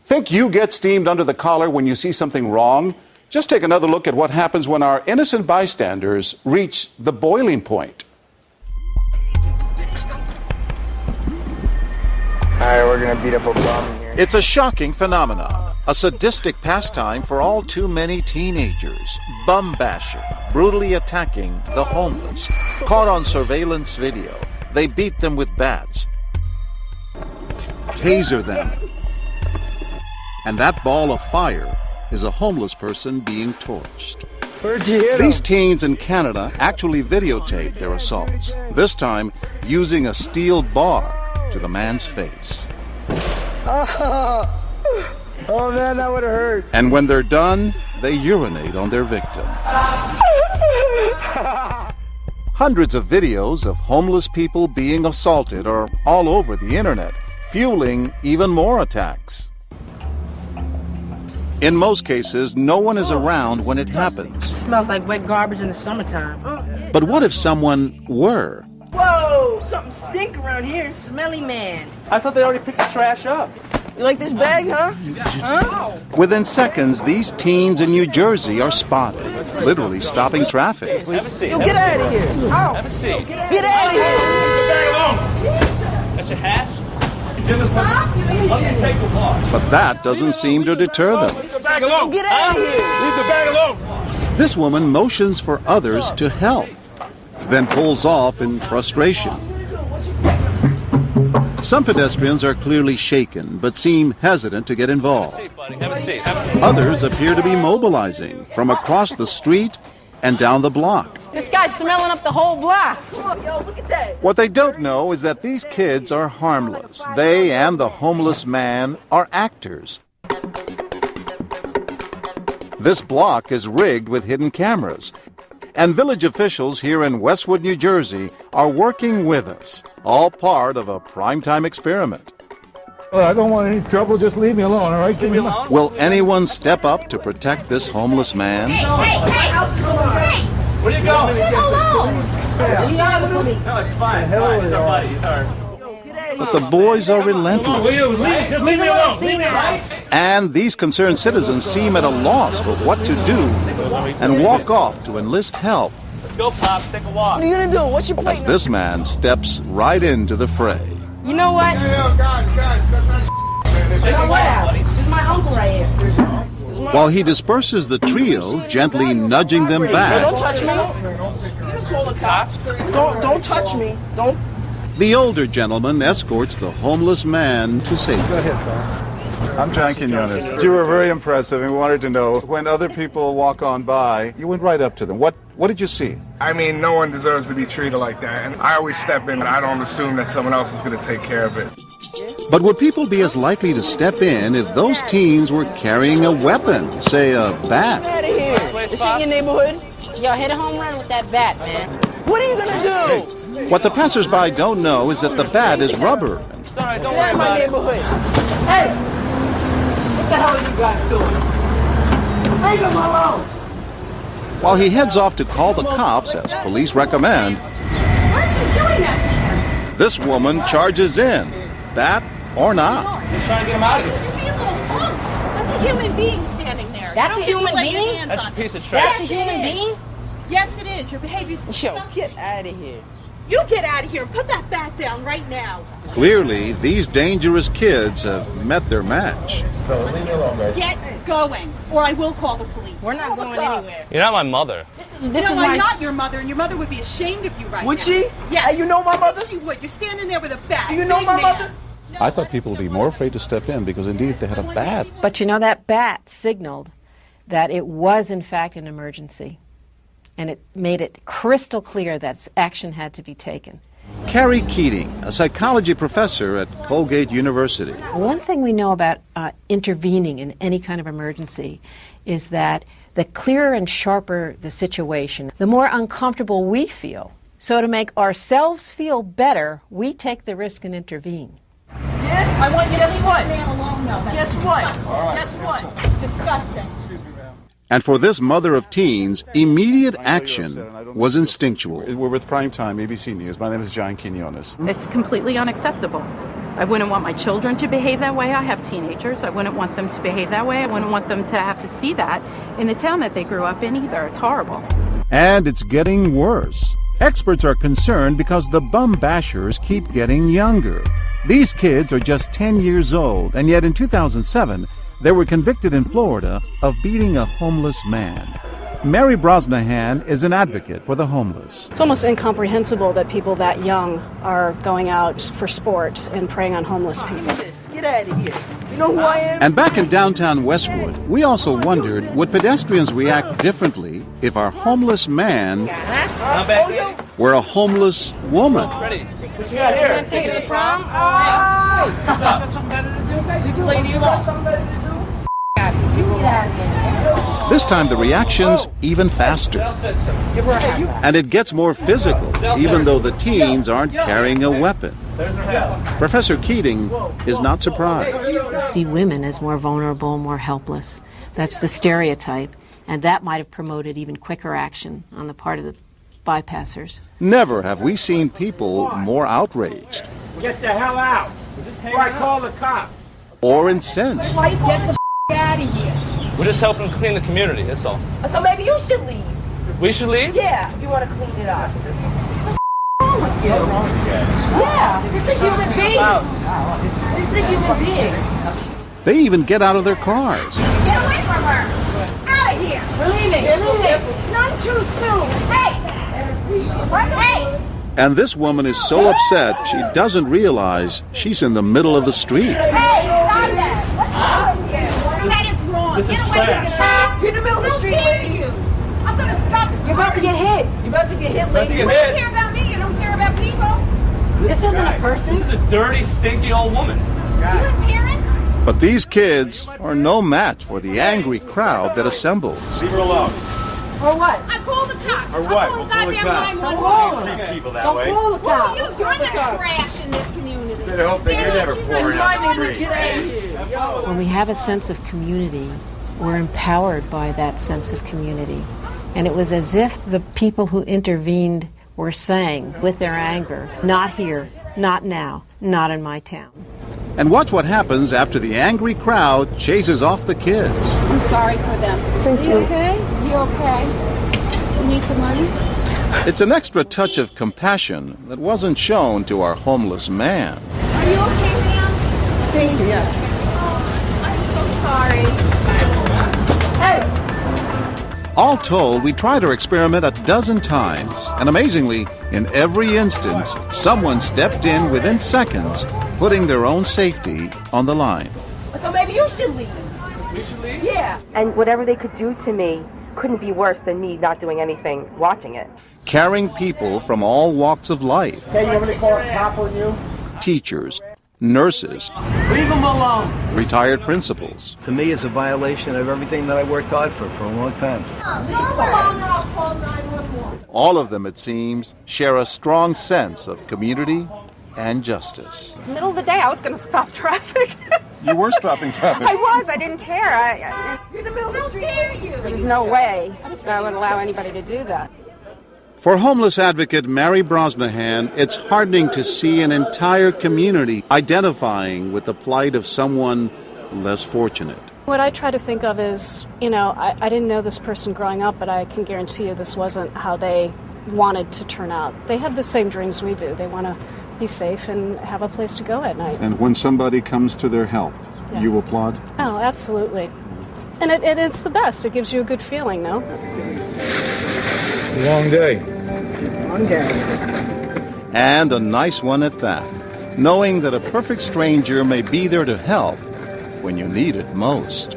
Think you get steamed under the collar when you see something wrong? Just take another look at what happens when our innocent bystanders reach the boiling point. All right, we're gonna beat up a bum here. It's a shocking phenomenon, a sadistic pastime for all too many teenagers, bum bashing, brutally attacking the homeless. Caught on surveillance video, they beat them with bats, taser them, and that ball of fire is a homeless person being torched. Where'd you hit These him? teens in Canada actually videotape their assaults, this time using a steel bar to the man's face. Oh man, that would have hurt. And when they're done, they urinate on their victim. Hundreds of videos of homeless people being assaulted are all over the internet, fueling even more attacks. In most cases, no one is around when it happens. Smells like wet garbage in the summertime. But what if someone were? Whoa, something stink around here. Smelly man. I thought they already picked the trash up. You like this bag, huh? Huh? Within seconds, these teens in New Jersey are spotted, literally stopping traffic. Have a seat. Yo, get out of here. Have a seat. Get out of here. Leave the bag alone. That's your hat? Let me take the watch. But that doesn't seem to deter them. Leave the bag alone. Get out of here. Leave the bag alone. This woman motions for others to help, then pulls off in frustration. Some pedestrians are clearly shaken, but seem hesitant to get involved. Have a seat. Have a seat. Others appear to be mobilizing from across the street and down the block. This guy's smelling up the whole block. Yo, look at that. What they don't know is that these kids are harmless. They and the homeless man are actors. This block is rigged with hidden cameras. And village officials here in Westwood, New Jersey, are working with us, all part of a primetime experiment. I don't want any trouble, just leave me alone, all right? Leave me alone. Will anyone step up to protect this homeless man? Hey! Where you going? Leave him alone! No, it's fine. It's fine. He's our buddy. He's our... But the boys are relentless, Just leave me alone. Leave me alone. and these concerned citizens seem at a loss for what to do and walk off to enlist help Let's go, Pops. Take a walk. What are you gonna do? What's your as plan? this man steps right into the fray. You know what? Take a walk, buddy. This is my uncle right here. While he disperses the trio, gently nudging them Yo, don't back, touch me. You're gonna call the cops. Don't touch me. Don't. the older gentleman escorts the homeless man to safety. I'm John Quinones. You were very impressive, and we wanted to know, when other people walk on by, you went right up to them. What did you see? I mean, no one deserves to be treated like that. And I always step in, and I don't assume that someone else is going to take care of it. But would people be as likely to step in if those teens were carrying a weapon, say a bat? Get out of here. This ain't your neighborhood. Yo, hit a home run with that bat, man. What are you gonna do? What the passersby don't know is that the bat is rubber. It's all right. Don't Get worry out of my about it. neighborhood. Hey! What the hell are you guys doing? Leave him alone. While he heads off to call the cops, as police recommend, Why are you doing that to him? this woman charges in, bat or not. Just trying to get him out of here. You're being little punks. That's a human being standing there. That's You a don't get to human lay your being? hands That's a on piece him. of trash. That's a human being? Yes, it is. Your behavior's Yo, disgusting. get out of here. You get out of here and put that bat down right now. Clearly, these dangerous kids have met their match. Leave me alone, guys. Get going, or I will call the police. We're not going anywhere. You're not my mother. This is I'm my... not your mother, and your mother would be ashamed of you right Would now. she? Yes. Hey, you know my mother? She would. You're standing there with a bat. Do you know Big my man. mother? I thought people would be more afraid to step in because indeed they had a bat. But you know, that bat signaled that it was in fact an emergency, and it made it crystal clear that action had to be taken. Carrie Keating, a psychology professor at Colgate University. One thing we know about intervening in any kind of emergency is that the clearer and sharper the situation, the more uncomfortable we feel. So to make ourselves feel better, we take the risk and intervene. Yeah? I want you to Guess leave what? this man alone, though. That's Guess what? disgusting. Guess what? It's disgusting. And for this mother of teens, immediate action was instinctual. We're with Primetime ABC News. My name is John Quinones. It's completely unacceptable. I wouldn't want my children to behave that way. I have teenagers. I wouldn't want them to behave that way. I wouldn't want them to have to see that in the town that they grew up in either. It's horrible. And it's getting worse. Experts are concerned because the bum bashers keep getting younger. These kids are just 10 years old, and yet in 2007, they were convicted in Florida of beating a homeless man. Mary Brosnahan is an advocate for the homeless. It's almost incomprehensible that people that young are going out for sport and preying on homeless people. Get out of here. You know who I am? And back in downtown Westwood, we also wondered, would pedestrians react differently if our homeless man were a homeless woman? What you got here? You want to take it to the prom? What's up? Got something better to do? Leave you lady alone. Something better to do? This time the reaction's even faster. And it gets more physical, even though the teens aren't carrying a weapon. Professor Keating is not surprised. We see women as more vulnerable, more helpless. That's the stereotype, and that might have promoted even quicker action on the part of the bypassers. Never have we seen people more outraged Get the hell out. Before I call the cops. or incensed. Get the out of here. We're just helping clean the community, that's all. So maybe you should leave. We should leave? Yeah, if you want to clean it up. What's wrong with you? Yeah, this is a human being. This is a human being. They even get out of their cars. Get away from her. Out of here. We're leaving. We're leaving. Not too soon. Hey. Hey. And this woman is so upset she doesn't realize she's in the middle of the street. Hey, stop that. What's wrong with you? That is wrong. This is Get away from trash. You're in the middle of the street. I don't hear you. I'm going to stop you. You're about to get hit. You're about to get hit, lady. You don't care about me. You don't care about people. This isn't a person. This is a dirty, stinky old woman. Do you have parents? But these kids are no match for the angry crowd that assembles. Leave her alone. Or what? I call the cops. Or what? I call We'll call the goddamn cops. 911. Treat people that Don't way. call the cops. You're the trash in this community. Better hope that you're never pouring out the street. Get out of here. When we have a sense of community, we're empowered by that sense of community. And it was as if the people who intervened were saying, with their anger, not here, not now, not in my town. And watch what happens after the angry crowd chases off the kids. I'm sorry for them. Thank you. Okay? You okay? You need some money? It's an extra touch of compassion that wasn't shown to our homeless man. Are you okay, ma'am? Thank you, yeah. I'm so sorry. Hey! All told, we tried our experiment a dozen times, and amazingly, in every instance, someone stepped in within seconds, putting their own safety on the line. So maybe you should leave. We should leave? Yeah. And whatever they could do to me couldn't be worse than me not doing anything, watching it. Caring people from all walks of life. Hey, you want me to call a cop on you? Teachers, nurses, Leave them alone. retired principals. To me, it's a violation of everything that I worked hard for a long time. Leave them alone or I'll call 911. All of them, it seems, share a strong sense of community and justice. It's the middle of the day. I was going to stop traffic. You were stopping traffic. I was. I didn't care. You're in the middle of the street. There's no way I would allow anybody to do that. For homeless advocate Mary Brosnahan, it's heartening to see an entire community identifying with the plight of someone less fortunate. What I try to think of is, I didn't know this person growing up, but I can guarantee you this wasn't how they wanted to turn out. They have the same dreams we do. They want to be safe and have a place to go at night. And when somebody comes to their help, you applaud? Oh, absolutely. And it's the best. It gives you a good feeling, no? Long day. Long day. And a nice one at that, knowing that a perfect stranger may be there to help when you need it most.